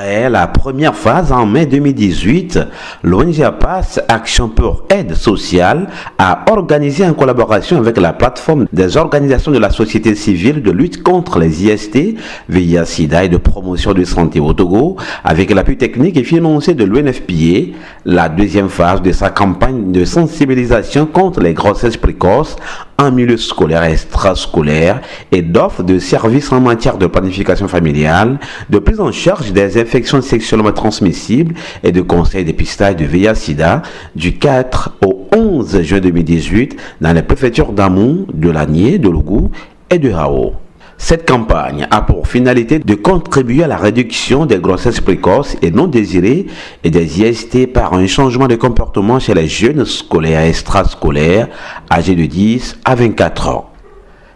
Après la première phase en mai 2018, l'ONG APAS, Action pour Aide Sociale, a organisé en collaboration avec la plateforme des organisations de la société civile de lutte contre les IST, VIH-Sida et de promotion de santé au Togo, avec l'appui technique et financier de l'UNFPA, la deuxième phase de sa campagne de sensibilisation contre les grossesses précoces en milieu scolaire et extrascolaire et d'offres de services en matière de planification familiale, de prise en charge des infections sexuellement transmissibles et de conseils dépistage de VIH-Sida du 4 au 11 juin 2018 dans les préfectures d'Amou, de Lagné, de Lougou et de Hao. Cette campagne a pour finalité de contribuer à la réduction des grossesses précoces et non désirées et des IST par un changement de comportement chez les jeunes scolaires et extrascolaires âgés de 10 à 24 ans.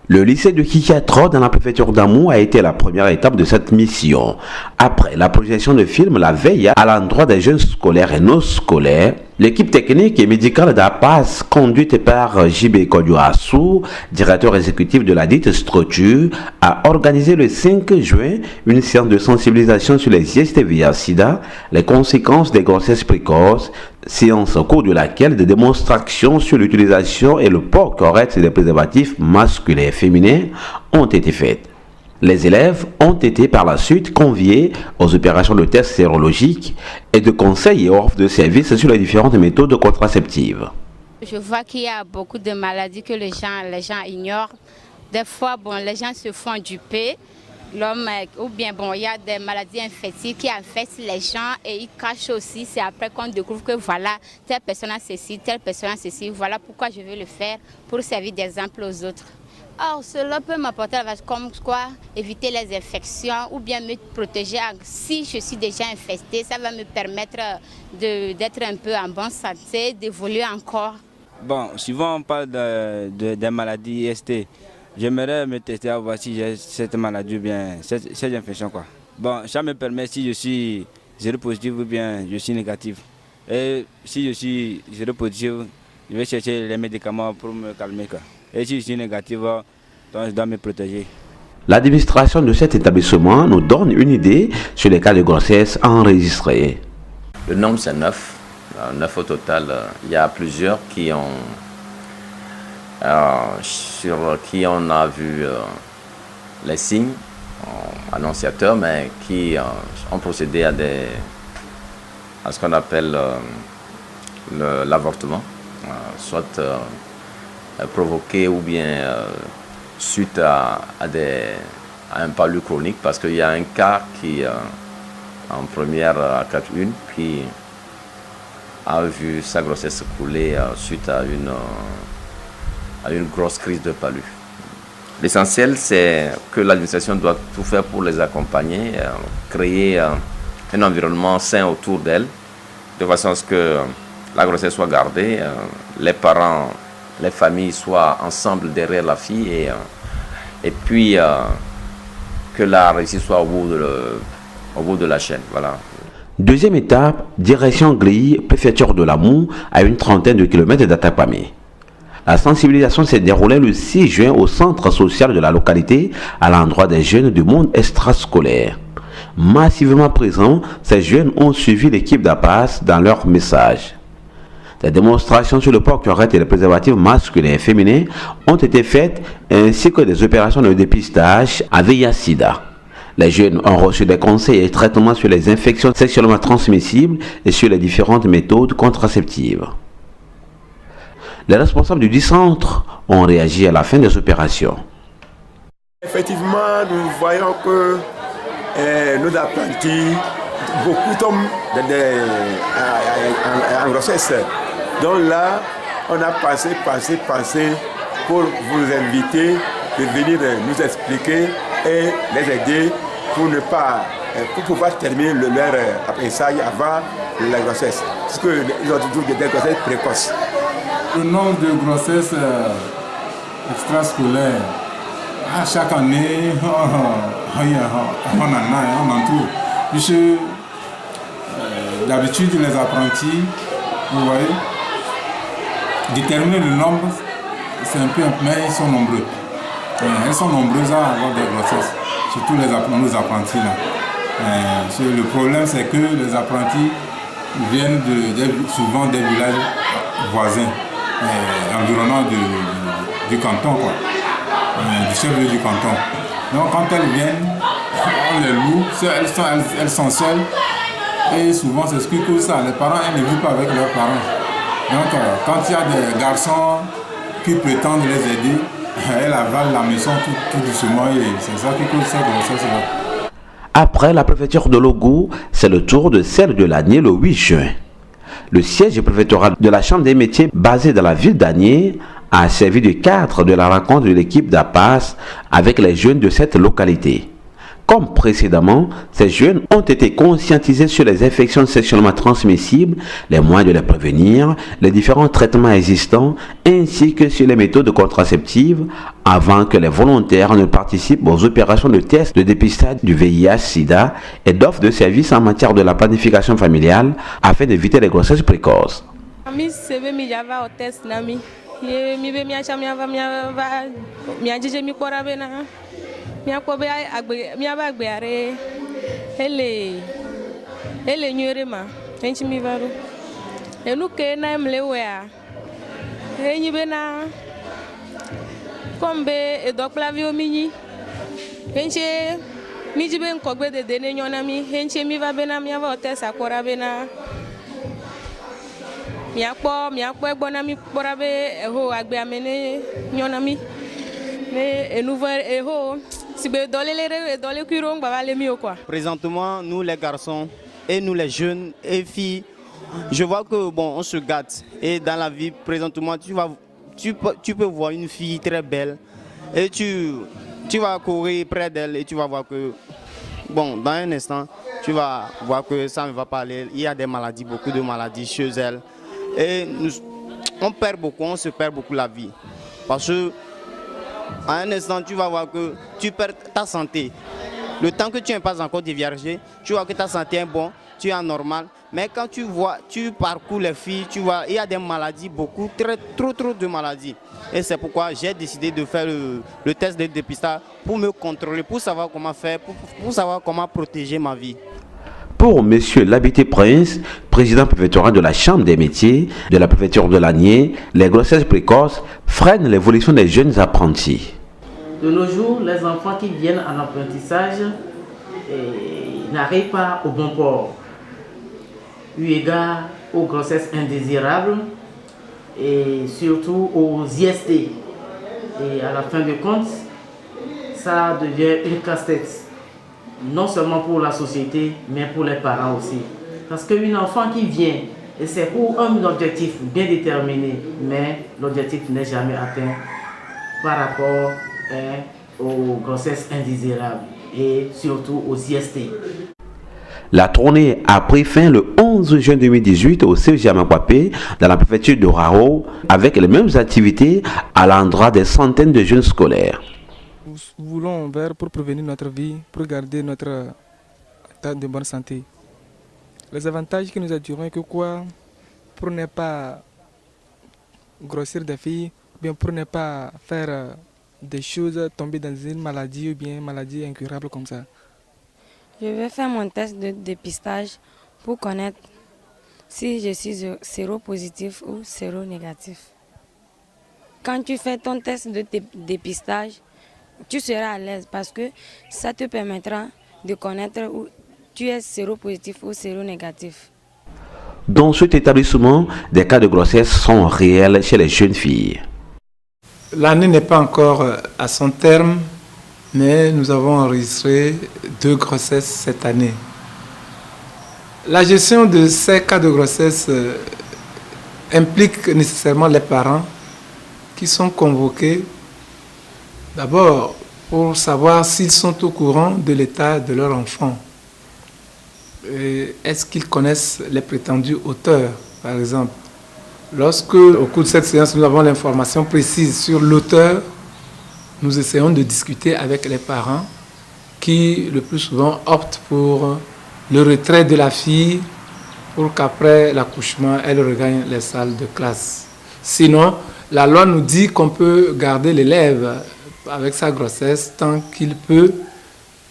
Le lycée de Kikiatro dans la préfecture d'Amou a été la première étape de cette mission. Après la projection de films la veille à l'endroit des jeunes scolaires et non scolaires, l'équipe technique et médicale d'APAS, conduite par J.B. Kodioassou, directeur exécutif de la dite structure, a organisé le 5 juin une séance de sensibilisation sur les IST VIH-Sida, les conséquences des grossesses précoces, séance au cours de laquelle des démonstrations sur l'utilisation et le port correct des préservatifs masculins et féminins ont été faites. Les élèves ont été par la suite conviés aux opérations de tests sérologiques et de conseils et offres de services sur les différentes méthodes contraceptives. Je vois qu'il y a beaucoup de maladies que les gens ignorent. Des fois, les gens se font duper. L'homme, ou bien il y a des maladies infectieuses qui affectent les gens et ils cachent aussi. C'est après qu'on découvre que voilà, telle personne a ceci, telle personne a ceci. Voilà pourquoi je vais le faire pour servir d'exemple aux autres. Or, cela peut m'apporter comme quoi éviter les infections ou bien me protéger. Si je suis déjà infectée, ça va me permettre d'être un peu en bonne santé, d'évoluer encore. Bon, souvent on parle des maladies IST. J'aimerais me tester à voir si j'ai cette maladie ou bien cette infection, quoi. Bon, ça me permet si je suis séropositif ou bien je suis négatif. Et si je suis séropositif, je vais chercher les médicaments pour me calmer, quoi. Et si je suis négatif, donc je dois me protéger. L'administration de cet établissement nous donne une idée sur les cas de grossesse enregistrés. Le nombre c'est 9. 9 au total. Il y a plusieurs qui ont sur qui on a vu les signes annonciateurs, mais qui ont procédé à ce qu'on appelle l'avortement, soit provoqué ou bien suite à un palu chronique, parce qu'il y a un cas qui, en première à 4-1, qui a vu sa grossesse couler suite à une grosse crise de palu. L'essentiel, c'est que l'administration doit tout faire pour les accompagner, créer un environnement sain autour d'elles, de façon à ce que la grossesse soit gardée, les parents, les familles soient ensemble derrière la fille et puis que la réussite soit au bout de la chaîne. Voilà. Deuxième étape, direction Gléy, préfecture de l'Amou, à une trentaine de kilomètres d'Atapamé. La sensibilisation s'est déroulée le 6 juin au centre social de la localité à l'endroit des jeunes du monde extrascolaire. Massivement présents, ces jeunes ont suivi l'équipe d'APAS dans leur message. Des démonstrations sur le port correct et les préservatifs masculins et féminins ont été faites ainsi que des opérations de dépistage à VIH-Sida. Les jeunes ont reçu des conseils et traitements sur les infections sexuellement transmissibles et sur les différentes méthodes contraceptives. Les responsables du centre ont réagi à la fin des opérations. Effectivement, nous voyons que nos apprentis, beaucoup tombent en grossesse. Donc là, on a passé pour vous inviter de venir nous expliquer et les aider pour pouvoir terminer leur apprentissage avant la grossesse. Parce qu'ils ont toujours des grossesses précoces. Le nombre de grossesses extrascolaires, chaque année, on en trouve. Puisque d'habitude, les apprentis, vous voyez, déterminer le nombre, c'est un peu, mais ils sont nombreux. Elles sont nombreuses à avoir des grossesses, surtout nos apprentis là. Le problème, c'est que les apprentis viennent souvent des villages voisins, environnants du canton, quoi, du chef-lieu du canton. Donc quand elles viennent, on les loue, elles sont seules, et souvent c'est ce qui cause ça. Les parents, elles ne vivent pas avec leurs parents. Donc quand il y a des garçons qui prétendent les aider, elles avalent la maison tout doucement, et c'est ça qui cause ça grossesse-là. Après la préfecture de Logou, c'est le tour de celle de Lagné le 8 juin. Le siège préfectoral de la Chambre des métiers basé dans la ville d'Agné a servi de cadre de la rencontre de l'équipe d'APAS avec les jeunes de cette localité. Comme précédemment, ces jeunes ont été conscientisés sur les infections sexuellement transmissibles, les moyens de les prévenir, les différents traitements existants, ainsi que sur les méthodes contraceptives, avant que les volontaires ne participent aux opérations de tests de dépistage du VIH-Sida et d'offres de services en matière de la planification familiale afin d'éviter les grossesses précoces. ele nyere ma enchi mi varo enu ke na mlewea enyi bena kombe edoklavio minyi enche mi jibe nkogbe de ne nyona mi enche mi va bena mi ava otesa kora bena mi akpo egbona mi kpora be eho agbe amene nyona mi ne enuvo eho. Présentement, nous les garçons et nous les jeunes et filles, je vois que bon, on se gâte. Et dans la vie, présentement, tu peux voir une fille très belle et tu vas courir près d'elle et tu vas voir que, bon, dans un instant, tu vas voir que ça ne va pas aller. Il y a des maladies, beaucoup de maladies chez elle. Et on se perd beaucoup la vie. Parce que à un instant, tu vas voir que tu perds ta santé. Le temps que tu n'es pas encore déviergé, tu vois que ta santé est bonne, tu es anormal. Mais quand tu parcours les filles, tu vois, il y a des maladies, trop de maladies. Et c'est pourquoi j'ai décidé de faire le test de dépistage pour me contrôler, pour savoir comment faire, pour savoir comment protéger ma vie. Pour M. Labité Prince, président préfectoral de la Chambre des métiers de la préfecture de Lagné, les grossesses précoces freinent l'évolution des jeunes apprentis. De nos jours, les enfants qui viennent en apprentissage n'arrivent pas au bon port, eu égard aux grossesses indésirables et surtout aux IST. Et à la fin de compte, ça devient une casse-tête. Non seulement pour la société, mais pour les parents aussi. Parce qu'un enfant qui vient, et c'est pour un objectif bien déterminé, mais l'objectif n'est jamais atteint par rapport aux grossesses indésirables et surtout aux IST. La tournée a pris fin le 11 juin 2018 au CEG Amakwapé, dans la préfecture de Rao, avec les mêmes activités à l'endroit des centaines de jeunes scolaires. Nous voulons faire pour prévenir notre vie, pour garder notre état de bonne santé. Les avantages que nous attirons, que quoi, pour ne pas grossir des filles, ou bien pour ne pas faire des choses, tomber dans une maladie ou bien une maladie incurable comme ça. Je vais faire mon test de dépistage pour connaître si je suis séropositif ou séronégatif. Quand tu fais ton test de dépistage, tu seras à l'aise parce que ça te permettra de connaître où tu es séropositif ou séronégatif. Dans cet établissement, des cas de grossesse sont réels chez les jeunes filles. L'année n'est pas encore à son terme, mais nous avons enregistré 2 grossesses cette année. La gestion de ces cas de grossesse implique nécessairement les parents qui sont convoqués d'abord pour savoir s'ils sont au courant de l'état de leur enfant. Est-ce qu'ils connaissent les prétendus auteurs, par exemple? Lorsque, au cours de cette séance, nous avons l'information précise sur l'auteur, nous essayons de discuter avec les parents qui, le plus souvent, optent pour le retrait de la fille pour qu'après l'accouchement, elle regagne les salles de classe. Sinon, la loi nous dit qu'on peut garder l'élève avec sa grossesse tant qu'il peut,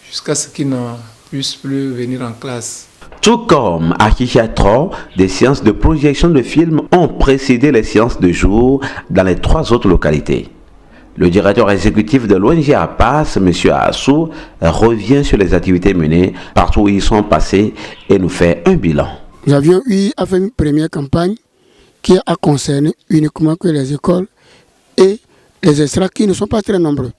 jusqu'à ce qu'il n'en puissent plus venir en classe. Tout comme à Kichiatro, des séances de projection de films ont précédé les séances de jour dans les 3 autres localités. Le directeur exécutif de l'ONG APAS, M. Assou, revient sur les activités menées partout où ils sont passés et nous fait un bilan. Nous avions eu à faire une première campagne qui a concerné uniquement que les écoles et les extras qui ne sont pas très nombreux.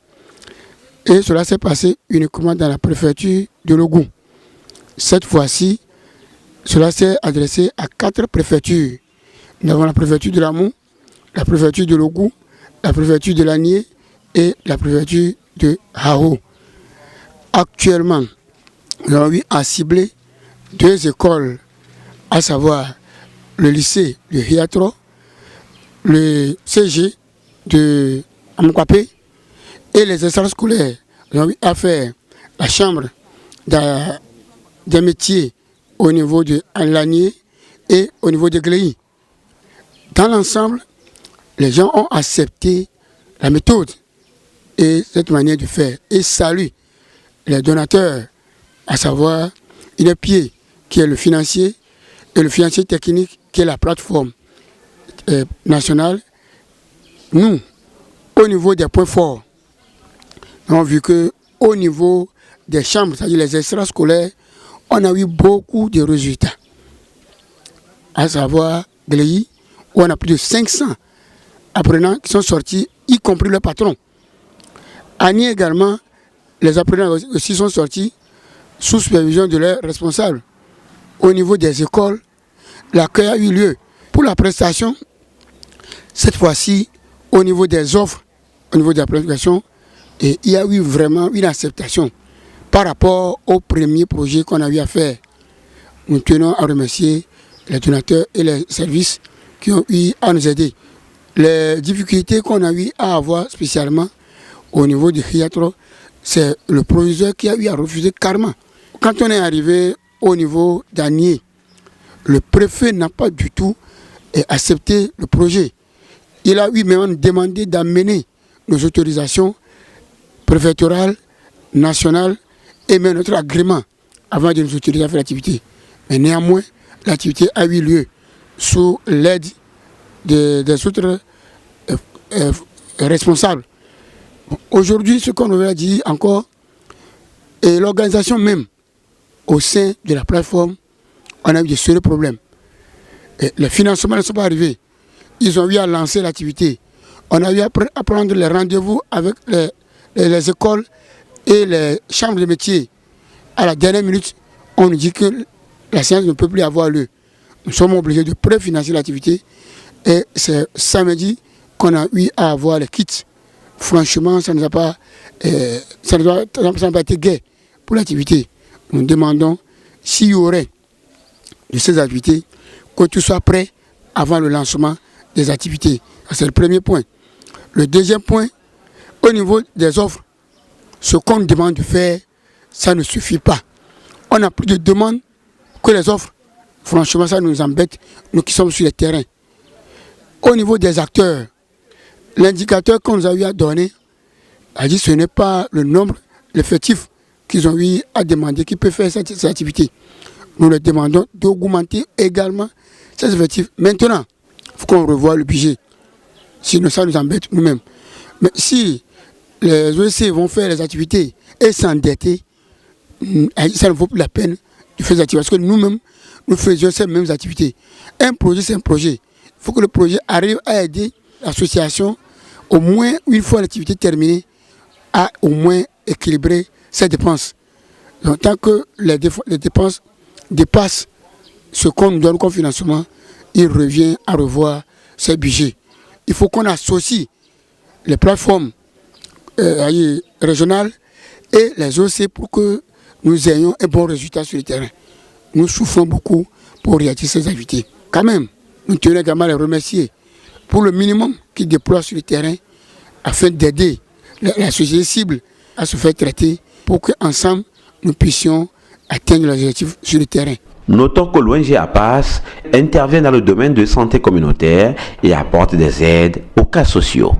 Et cela s'est passé uniquement dans la préfecture de Logou. Cette fois-ci, cela s'est adressé à 4 préfectures. Nous avons la préfecture de Lamou, la préfecture de Logou, la préfecture de Lanié et la préfecture de Hao. Actuellement, nous avons eu à cibler 2 écoles, à savoir le lycée de Hiatro, le CG de Amkwapé et les extras scolaires. Nous avons eu à faire la chambre des métiers au niveau de Lanié et au niveau de Gléi. Dans l'ensemble, les gens ont accepté la méthode et cette manière de faire et saluent les donateurs, à savoir INEPIE qui est le financier et le financier technique qui est la plateforme nationale. Nous, au niveau des points forts, nous avons vu qu'au niveau des chambres, c'est-à-dire les extras scolaires, on a eu beaucoup de résultats. À savoir Gléi, où on a plus de 500 apprenants qui sont sortis, y compris le patron. À Nié également, les apprenants aussi sont sortis sous supervision de leurs responsables. Au niveau des écoles, l'accueil a eu lieu. Pour la prestation, cette fois-ci, au niveau des offres, au niveau de la planification, il y a eu vraiment une acceptation par rapport au premier projet qu'on a eu à faire. Nous tenons à remercier les donateurs et les services qui ont eu à nous aider. Les difficultés qu'on a eu à avoir spécialement au niveau du Hiatro, c'est le proviseur qui a eu à refuser carrément. Quand on est arrivé au niveau d'Anié, le préfet n'a pas du tout accepté le projet. Il a eu même demandé d'amener nos autorisations préfectorales, nationales et même notre agrément avant de nous autoriser à faire l'activité. Mais néanmoins, l'activité a eu lieu sous l'aide des autres responsables. Aujourd'hui, ce qu'on nous a dit encore, et l'organisation même, au sein de la plateforme, on a eu de sérieux problèmes. Et les financements ne sont pas arrivés. Ils ont eu à lancer l'activité. On a eu à prendre les rendez-vous avec les écoles et les chambres de métiers. À la dernière minute, on nous dit que la séance ne peut plus avoir lieu. Nous sommes obligés de préfinancer l'activité. Et c'est samedi qu'on a eu à avoir les kits. Franchement, ça n'a pas été gai pour l'activité. Nous demandons s'il y aurait de ces activités, que tout soit prêt avant le lancement des activités. C'est le premier point. Le deuxième point, au niveau des offres, ce qu'on demande de faire, ça ne suffit pas. On a plus de demandes que les offres. Franchement, ça nous embête, nous qui sommes sur le terrain. Au niveau des acteurs, l'indicateur qu'on nous a eu à donner a dit que ce n'est pas le nombre, l'effectif qu'ils ont eu à demander qui peut faire cette activité. Nous leur demandons d'augmenter également ces effectifs. Maintenant, il faut qu'on revoie le budget. Sinon, ça nous embête nous-mêmes. Mais si les OEC vont faire les activités et s'endetter, ça ne vaut plus la peine de faire des activités. Parce que nous-mêmes, nous faisions ces mêmes activités. Un projet, c'est un projet. Il faut que le projet arrive à aider l'association, au moins une fois l'activité terminée, à au moins équilibrer ses dépenses. Donc, tant que les dépenses dépassent ce qu'on nous donne comme financement, il revient à revoir ses budgets. Il faut qu'on associe les plateformes régionales et les OC pour que nous ayons un bon résultat sur le terrain. Nous souffrons beaucoup pour réaliser ces activités. Quand même, nous tenons également à les remercier pour le minimum qu'ils déploient sur le terrain afin d'aider la société cible à se faire traiter pour qu'ensemble, nous puissions atteindre les objectifs sur le terrain. Notons que l'ONG APAS intervient dans le domaine de santé communautaire et apporte des aides aux cas sociaux.